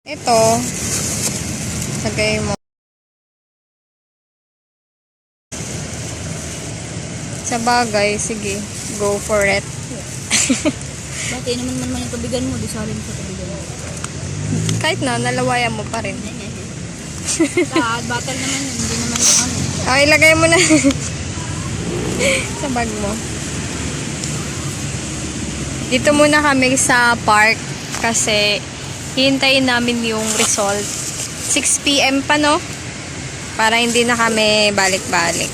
Ito, lagay mo. Sa bagay, sige, go for it. Bakit naman yung tubigan mo, di salin sa tubigan mo. Kahit na, nalawayan mo pa rin. Battle naman yun, hindi naman yung ano. Okay, ilagay mo na sa bag mo. Dito muna kami sa park kasi hihintayin namin yung result. 6 PM pa, no? Para hindi na kami balik-balik.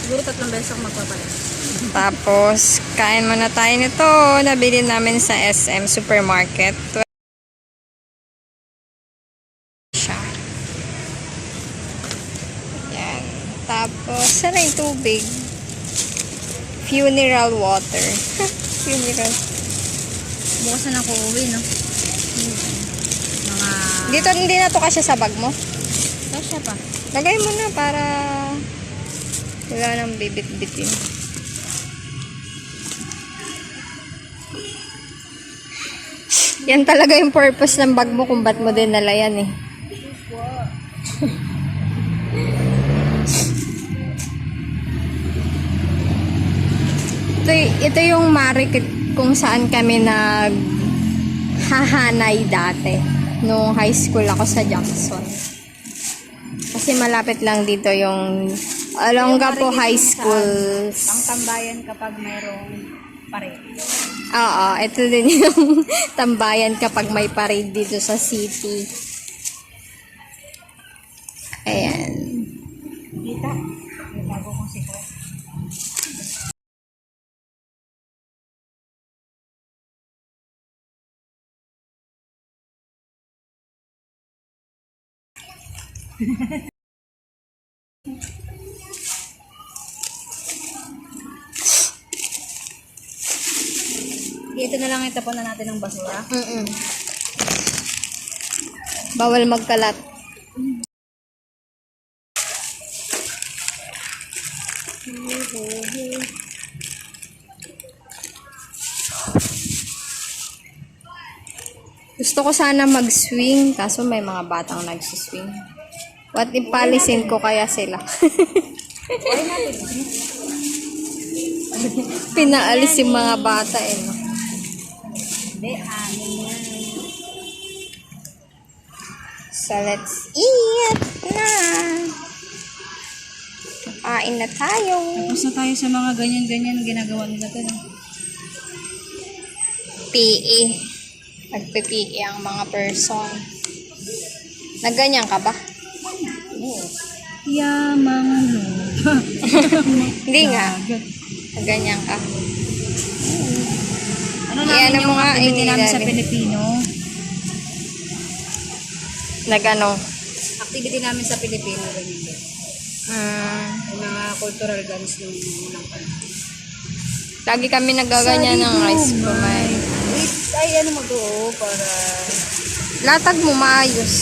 Siguro 3 beses ako magpapalit. Tapos, kain muna tayo nito. Nabili namin sa SM Supermarket. Siya. Yan. Tapos, sana yung tubig. Funeral water. Funeral. Bukas na ako uwi, no? Mga... Dito, hindi na to kasya sa bag mo. Kasya pa. Lagay mo na para wala nang bibit-bitin. Yan talaga yung purpose ng bag mo kung ba't mo din nala yan eh. ito yung market kung saan kami naghahanay dati. Nung high school ako sa Jackson. Kasi malapit lang dito yung Olongapo High School. Ang tambayan kapag mayroong parade. Oo, ito din yung tambayan kapag may parade dito sa city. Ayan. Kita. May bago kong secret. Dito na lang itapon na natin ng basura. Bawal magkalat. Gusto ko sana mag-swing, kaso may mga batang nagsiswing. What if palisin ko kaya sila? Pinaalis yung mga bata eh, no? Hindi, amin yan. So, let's eat na! Kain na tayo. Tapos na tayo sa mga ganyan-ganyan ginagawa nila to, no? PE. Nagpe-PE ang mga person. Nagganyan ka ba? Oo. Yamang lupa. Hindi nga. Nagganyan ka. Ano Iyan namin ang yung mga activity namin sa inilalim. Pilipino? Nagano? Activity namin sa Pilipino, ganyan din. Yung mga cultural dance nung unang panahon. Lagi kami nagaganyan ng rice kumay. Wait, ay ano mo to, para... Latag mo maayos.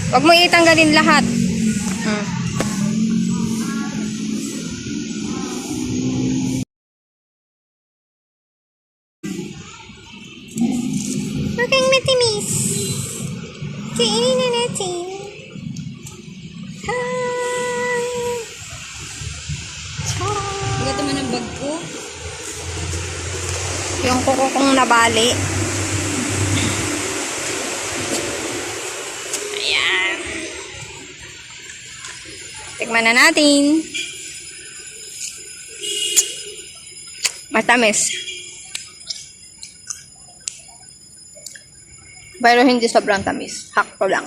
Huwag mo itanggalin lahat. Mukhang matimis. Kainin na natin. Hi! Bigat naman ang bag ko. Yung kuko kong nabali. Ayan. Tikman na natin. Matamis. Pero hindi sobrang tamis. Hakto lang.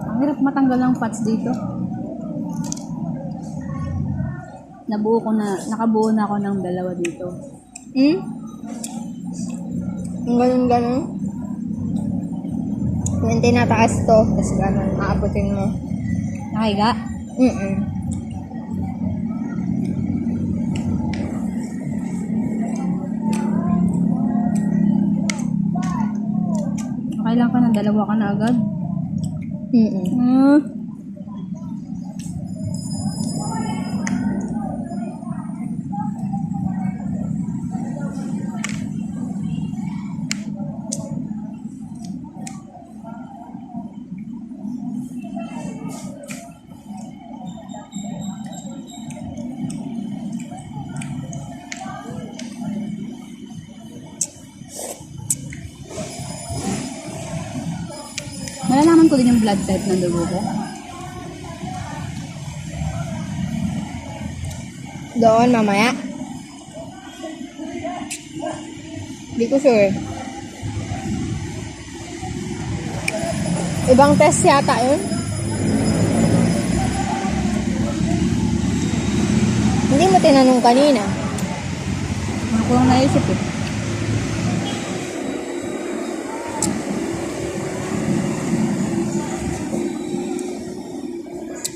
Ang hirap matanggal ng fats dito. Nakabuo na ako ng 2 dito. Ang ganun-ganun. Kung hindi nataas to, tapos ganun, maabutin mo. Nakahiga? Okay lang ka ng 2 ka na agad. Mm. Malalaman ko din yung blood type ng dugo ko. Doon, mamaya. Hindi ko sure. Ibang test yata yun. Hindi mo tinanong kanina. Ano ko lang naisip eh.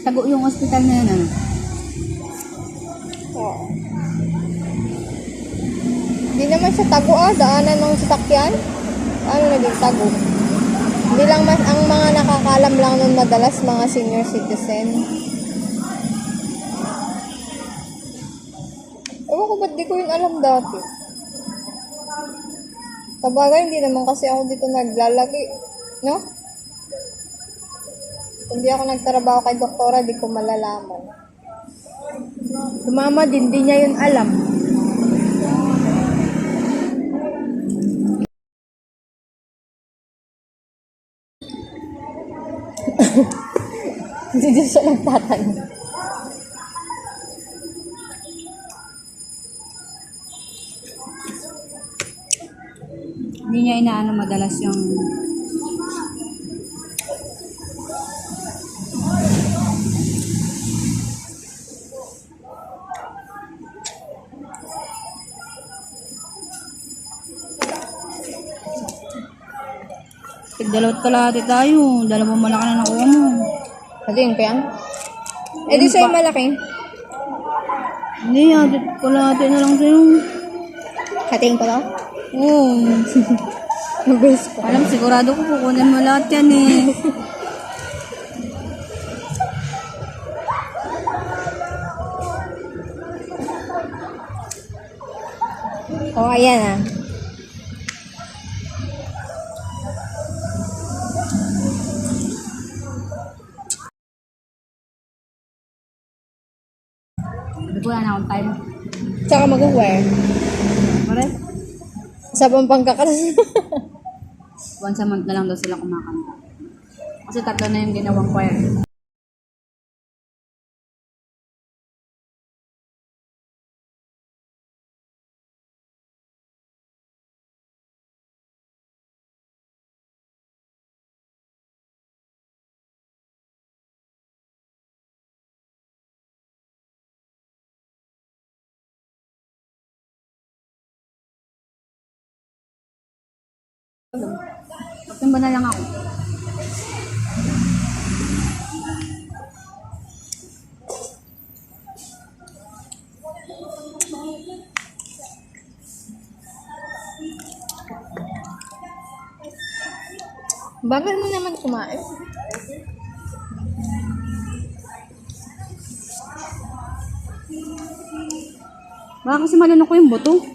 Tago yung hospital na yun, ano? Oo. Hindi naman siya tago daanan ng sasakyan. Ano naging tago? Hindi lang ang mga nakakalam lang nun madalas mga senior citizen. Ewan ko ba't di ko yun alam dati. Sabagay, hindi naman kasi ako dito naglalagi. No? Kung di ako nagtrabaho kay doktora, di ko malalaman. Mama din, di niya yun alam. Hindi din siya nagtatanong. Hindi niya inaano madalas yung... Tigdalawat kalahati tayo. Dalawang malaki na nakuha mo. Ito yun ko yan? Eh di sa'yo malaki. Hindi, atit kalahati na lang sa'yo. Hatiin ko to? Oo. Mabilis ko. Alam, sigurado ko kukunin mo lahat yan eh. Oh, ayan Wala na akong time. Tsaka mag-wear. Pare, Sa pampangkakas. once a month na lang daw sila kumakanta. Kasi 3 na yung ginawang choir. Magtimba na lang ako. Bagal mo naman kumain. Baka kasi malunok ko yung buto.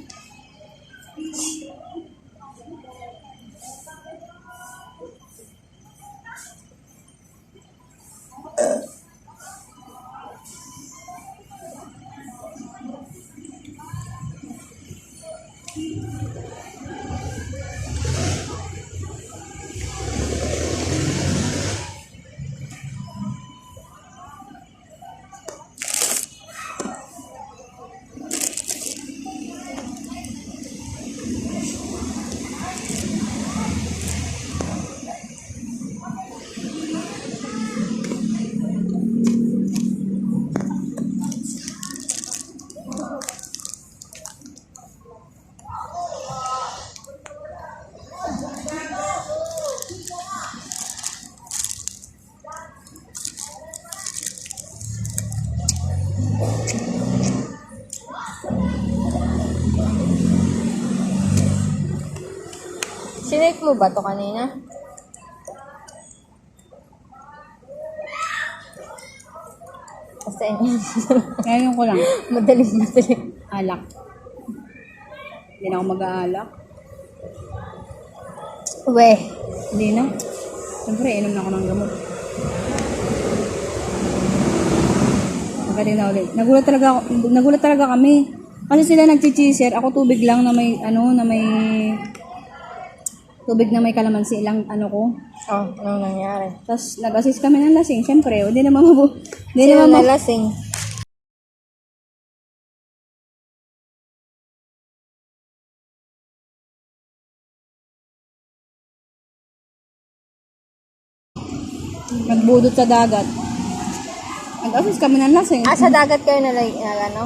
Sinake mo ba to kanina? Kasi Ngayon ko lang. madaling. Alak. Hindi na ako mag-aalak. Weh. Hindi na. Siyempre, inom na ako ng gamot. Magaling na ulit. Nagulat talaga kami. Kasi sila nagchichiser. Ako tubig lang na may, tubig na may kalamansi lang, ko. Oh, anong nangyari? Tapos, nag-assist kami ng lasing. Siyempre, hindi naman Sino nalasing? nagbudot sa dagat. Nag-assist kami ng lasing. Sa dagat kayo na ano?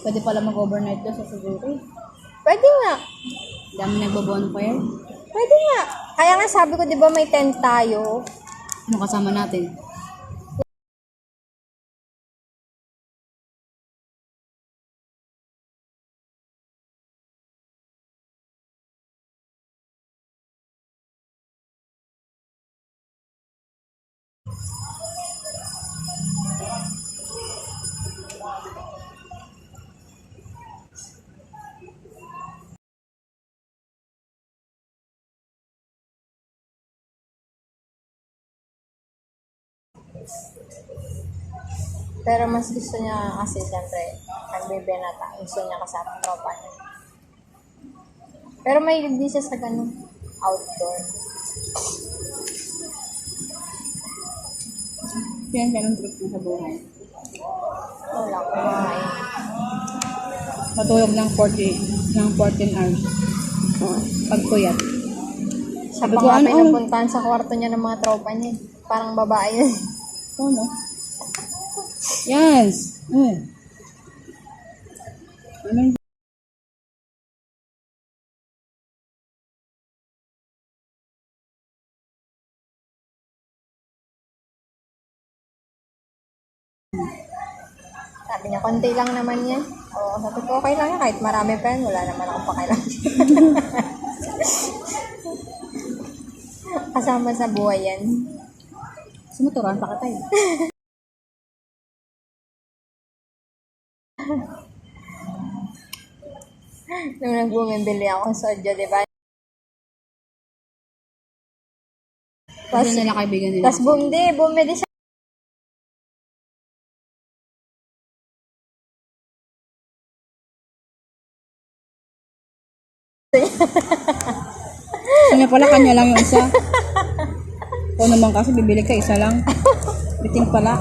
Pwede pala mag-overnight doon sa Suguri. Pwede nga. Dami nagbo-bonfire. Pwede nga. Kaya nga sabi ko, di ba may tent tayo? Ano kasama natin? Pero mas gusto niya kasi siyempre, nagbebenta. Gusto niya kasama ang tropa niya. Pero may hindi siya sa ganun outdoor. Yan, ganun trip mo sa buhay. Wala kumain. Matulog ng 14 hours. Pagpuyat. Siya Sabi pa ko, nga ano? pinupuntahan sa kwarto niya ng mga tropa niya. Parang babae yun. Ano? Yes. Ano? Sabi niya, konti lang naman yan. Oo, sabi ko, okay lang yan. Kahit marami pa yan, wala naman akong pakialam. Kasama sa buhay yan. Sumuturan pa ka tayo. Nung nagbumibili ako sa Sodyo, di ba? Kasi nila kaibigan nila. Tapos bumili siya. Sabi pala, kanya lang yung isa. O naman kasi, bibili ka, isa lang. Biting pala.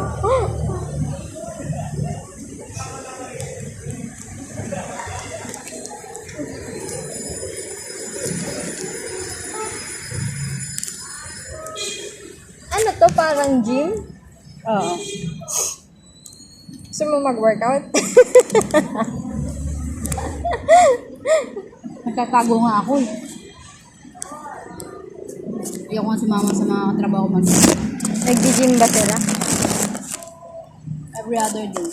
Ano to, parang gym? Oo. Gusto mo mag-workout? Nagtatago nga ako eh. Ayoko nga sumama sa mga trabaho man. Nag-gym ba sila? Every other day.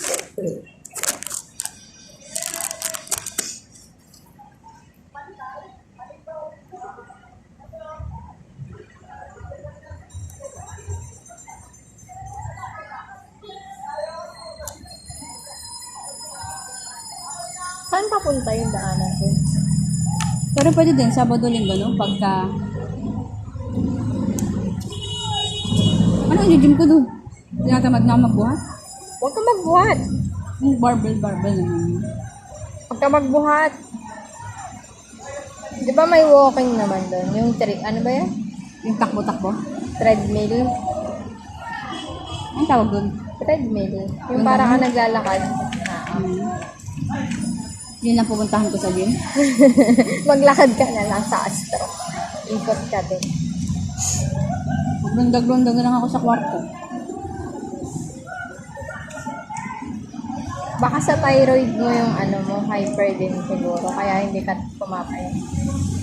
Saan papunta yung daanan ko? Pero pwede din, Sabado, Linggo, no? Pagka... Ano ang gym ko doon? Tinatamad na ako magbuhat? Huwag ka magbuhat. Yung barbell naman. Huwag ka magbuhat. Di ba may walking naman doon? Yung ano ba yan? Yung takbo-takbo. Treadmill? Anong tawag doon? Treadmill. Yung para ka naglalakad. Yun lang pupuntahan ko sa gym. Maglakad ka na lang sa Astro. Ikot ka din. Maglundag-lundag na lang ako sa kwarto. Baka sa thyroid mo yung ano mo, hyper din siguro. Kaya hindi ka pumapayat.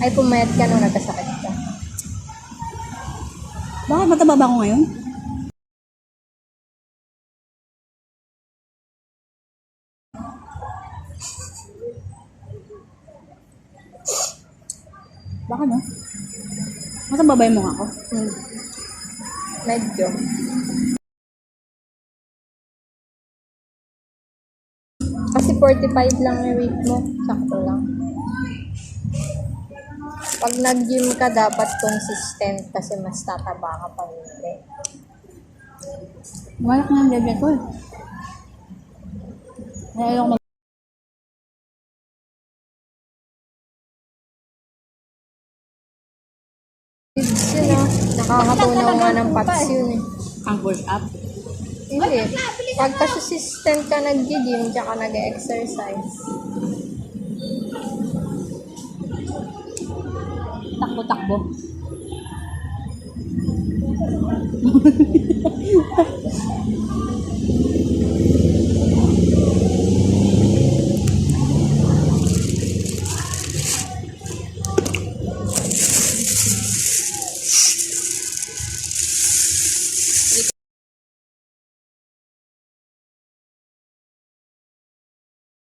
Ay, pumayat ka nung nagkasakit ka. Bakit mataba ba ako ngayon? Baka no? Mataba ba mo nga ako? Medyo. 245 lang yung weight mo. Sakto lang. Pag nag-gym ka, dapat consistent kasi mas tataba ka pag hindi. Wala ko ng bebe ko. Ayaw ko Pits yun ah. Nakakatunaw nga ng pats yun eh. ang push up. Hindi. Pag consistent ka nag-gym, tsaka nag-exercise. Takbo-takbo.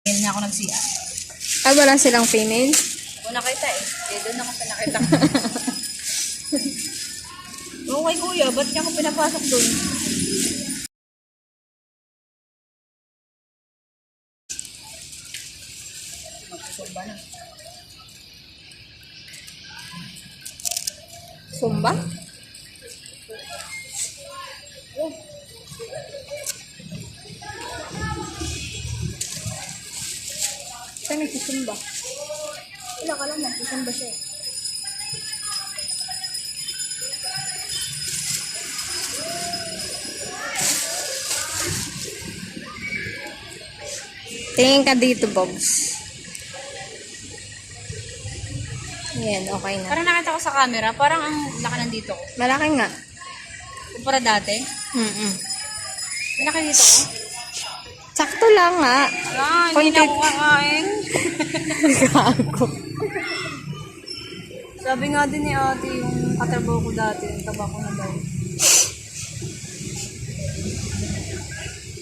Ngayon nga ako nag-CR. Ay, wala silang female? Kung nakita eh. Doon ako sa nakita. Okay kuya, ba't niya ako pinapasok doon? Magsusumba na. Zumba? Saan nagsusumba? Wala ka lang, magsusumba siya eh. Tingin ka dito, Bobs. Yan, okay na. Parang nakita ko sa camera, parang ang laki nandito ko. Malaki nga. Kumpara dati, may laki dito ko. Sakto lang nga. Ah, hindi na ako kakain. Gago. Sabi nga din ni ate, yung katrabaho ko dati, yung taba ko na daw.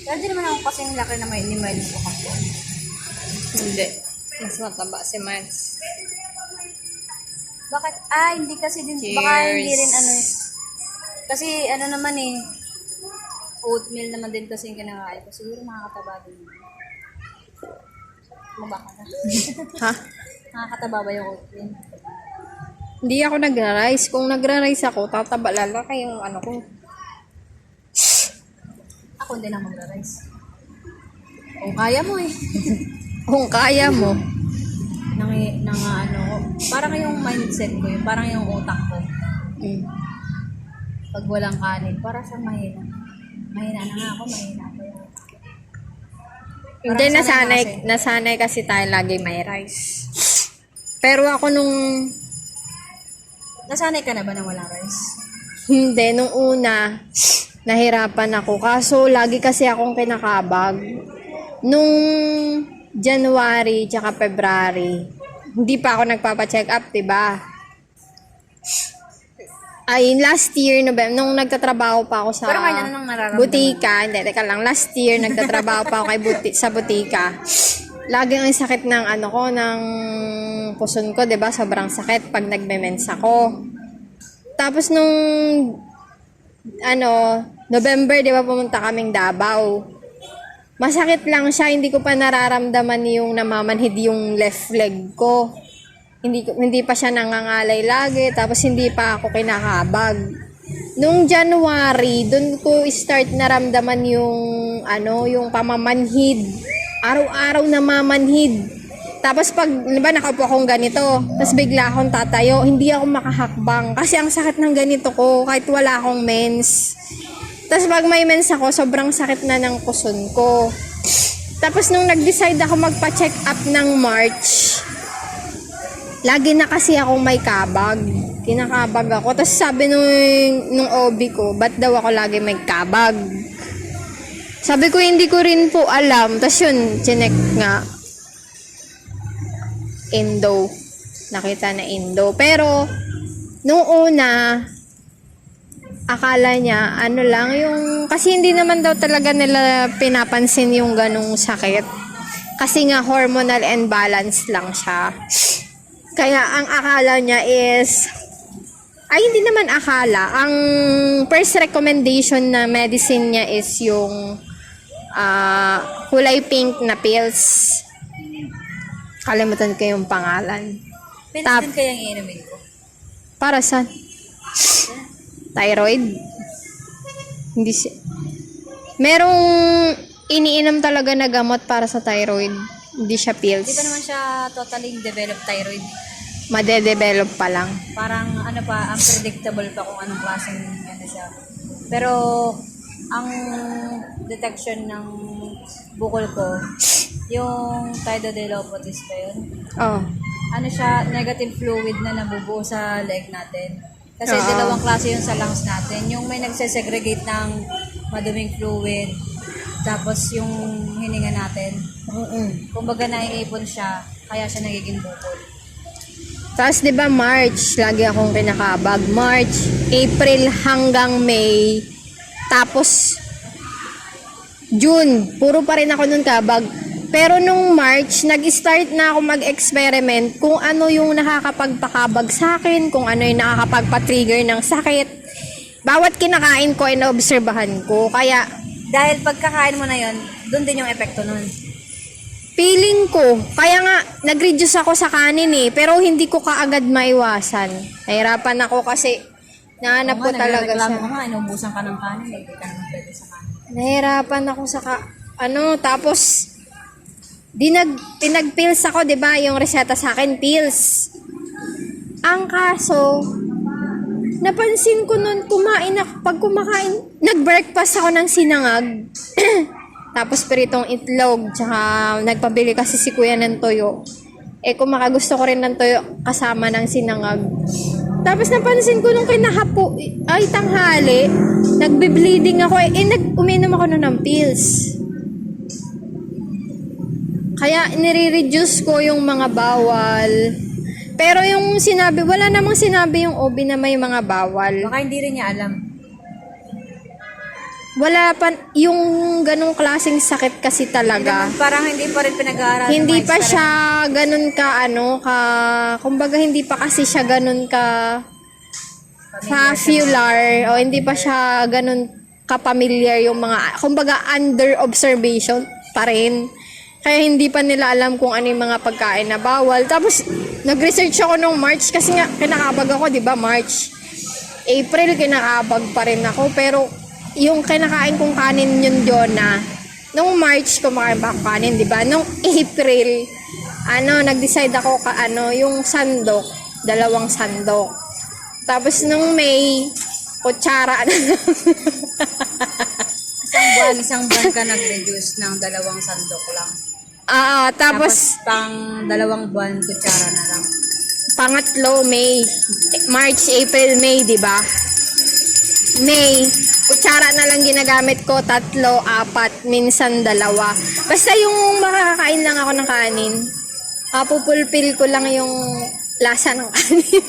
Dahil di naman ako kasing laki na may ni-miles ko kasi. Hindi. Mas mataba si Miles. Bakit? Ah, hindi kasi din, Cheers. baka hindi rin ano eh. Kasi ano naman eh, oatmeal naman din kasi yung kinakain ko. Siguro makakataba din. Mabaka na. Ha? Nakakataba ba yung oatmeal? Hindi ako nagra-rice. Kung nagra-rice ako, tataba lalaki yung ano ko. Ako hindi na magra-rice. Kung kaya mo eh. Kung kaya mo. Ano ko. Parang yung mindset ko yun. Parang yung utak ko. Pag walang kanin, para sa mahina. Mahina na nga ako, mahina ako yun. Hindi, Parang sanay nasanay kasi tayo lagi may rice. Pero ako nung, Nasanay ka na ba na walang rice? hindi, nung una, nahirapan ako. Kaso, lagi kasi akong kinakabag. Nung January, tsaka February, hindi pa ako nagpapa-check up, diba? Ay, last year, nung nagtatrabaho pa ako sa Pero kanya na nang nararamdaman. butika, hindi, teka lang, last year, nagtatrabaho pa ako sa butika. Lagi ang sakit ng ano ko, ng puson ko, 'di ba? Sobrang sakit pag nagme-mens ako. Tapos nung November, 'di ba, pumunta kaming Davao. Masakit lang siya, hindi ko pa nararamdaman yung namamanhid yung left leg ko. Hindi pa siya nangangalay lagi, tapos hindi pa ako kinakabag. Nung January, doon ko start naramdaman yung yung pamamanhid. Araw-araw na mamanhid. Tapos pag, di ba, nakaupo akong ganito, tapos bigla akong tatayo, hindi ako makahakbang. Kasi ang sakit ng ganito ko, kahit wala akong mens. Tapos pag may mens ako, sobrang sakit na ng puson ko. Tapos nung nag-decide ako magpa-check up ng March, lagi na kasi akong may kabag. Kinakabag ako. Tapos sabi nung OB ko, ba't daw ako lagi may kabag? Sabi ko, hindi ko rin po alam. Tapos yun, chinek nga. Endo. Nakita na endo. Pero, nung una, akala niya, lang yung, kasi hindi naman daw talaga nila pinapansin yung ganong sakit. Kasi nga, hormonal imbalance lang siya. Kaya, ang akala niya is, hindi naman akala. Ang first recommendation na medicine niya is yung kulay pink na pills. Kalimutan ko yung pangalan. Pins Tap. din kayang iinumin ko. Para sa thyroid? Hindi si... Merong iniinom talaga na gamot para sa thyroid. Hindi siya pills. Hindi pa naman siya totally developed thyroid. Madedevelop pa lang. Parang ano pa, unpredictable pa kung anong klaseng ano siya. Pero ang detection ng bukol ko, yung Thyroidelopotis pa yun. Oh. Ano siya, negative fluid na nabubuo sa leg natin. Kasi Oo. dalawang klase yun sa lungs natin. Yung may nagsesegregate ng maduming fluid, tapos yung hininga natin. Kumbaga naiipon siya, kaya siya nagiging bukol. Tapos 'di ba March, lagi akong kinakabag. March, April hanggang May. Tapos June, puro pa rin ako nun kabag. Pero nung March, nag-start na ako mag-experiment kung ano yung nakakapagpakabag sa akin, kung ano yung nakakapagpa-trigger ng sakit. Bawat kinakain ko, inoobserbahan ko. Kaya, Dahil pagkakain mo na yun, doon din yung epekto nun. feeling ko, kaya nga, nag-reduce ako sa kanin eh, pero hindi ko kaagad maiwasan. Nahirapan ako kasi, nahanap ko talaga siya. Nagreklamo ka nga, inubusan ka ng kanin, eh, hindi ka naman pwede sa kanin. Nahirapan ako sa tapos, pinag-pills ako, di ba? Yung reseta sa akin, pills. Ang kaso, napansin ko nun, pag kumakain, nag-breakfast ako ng sinangag. Tapos piritong itlog, tsaka nagpabili kasi si kuya ng toyo. Eh, kumakagusto ko rin ng toyo kasama ng sinangag. Tapos napansin ko nung tanghali, nagbe-bleeding ako uminom ako nun ng pills. Kaya nire-reduce ko yung mga bawal. Pero yung wala namang sinabi yung OB na may mga bawal. Baka hindi rin niya alam. Wala pa, yung ganong klaseng sakit kasi talaga. Parang hindi pa rin pinag-aaral. Hindi pa siya ganun kumbaga hindi pa kasi siya ganun ka familiar o hindi pa siya ganun ka-familiar yung mga, kumbaga under observation pa rin. Kaya hindi pa nila alam kung ano yung mga pagkain na bawal. Tapos, nag-research ako nung March kasi nga, kinakabag ako, di ba, March. April, kinakabag pa rin ako. Pero, yung kinakain kong kanin yun, Jonah, nung March, kumakain pa ako kanin, di ba? Nung April, nag-decide ako yung sandok, 2 sandok. Tapos, nung May, kutsara na Isang buwan ka nag-reduce ng 2 sandok lang. Tapos pang 2 buwan, kutsara na lang. pangatlo, May. March, April, May, di ba? May, kutsara na lang ginagamit ko, 3, 4, minsan 2. Basta yung makakakain lang ako ng kanin, pupulpil ko lang yung lasa ng kanin.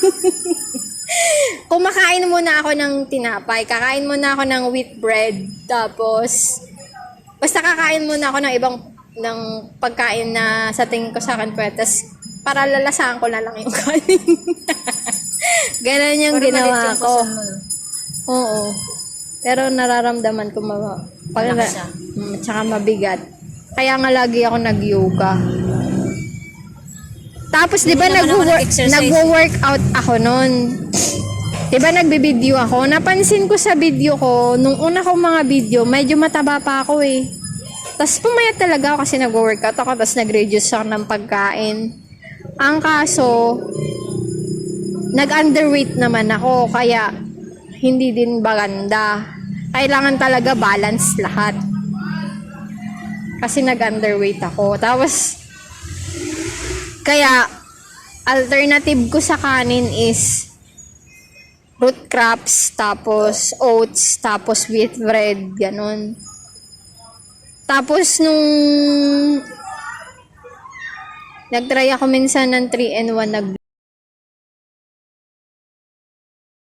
Kumakain muna ako ng tinapay, kakain muna ako ng wheat bread, tapos basta kakain muna ako ng ibang pagkain na sa tingin ko sa akin pwede, para lalasahan ko na lang yung kanin. Ganon yung Pero ginawa malit yung ko. kusun mo, no? Oo. Pero nararamdaman ko Malaki siya. tsaka mabigat. Kaya nga lagi ako nag-yoga. Tapos, di ba, Hindi naman ako nag-exercise. nagwo-workout ako nun. Di ba, nagbe-video ako. Napansin ko sa video ko, nung una kong mga video, medyo mataba pa ako eh. Tapos, pumayat talaga ako kasi nagwo-workout ako, tapos nag-reduce ako ng pagkain. Ang kaso, nag-underweight naman ako, kaya hindi din maganda. Kailangan talaga balance lahat. Kasi nag-underweight ako. Tapos, kaya, alternative ko sa kanin is root crops, tapos oats, tapos wheat bread, ganun. Tapos, nung nag-try ako minsan ng 3-in-1 nag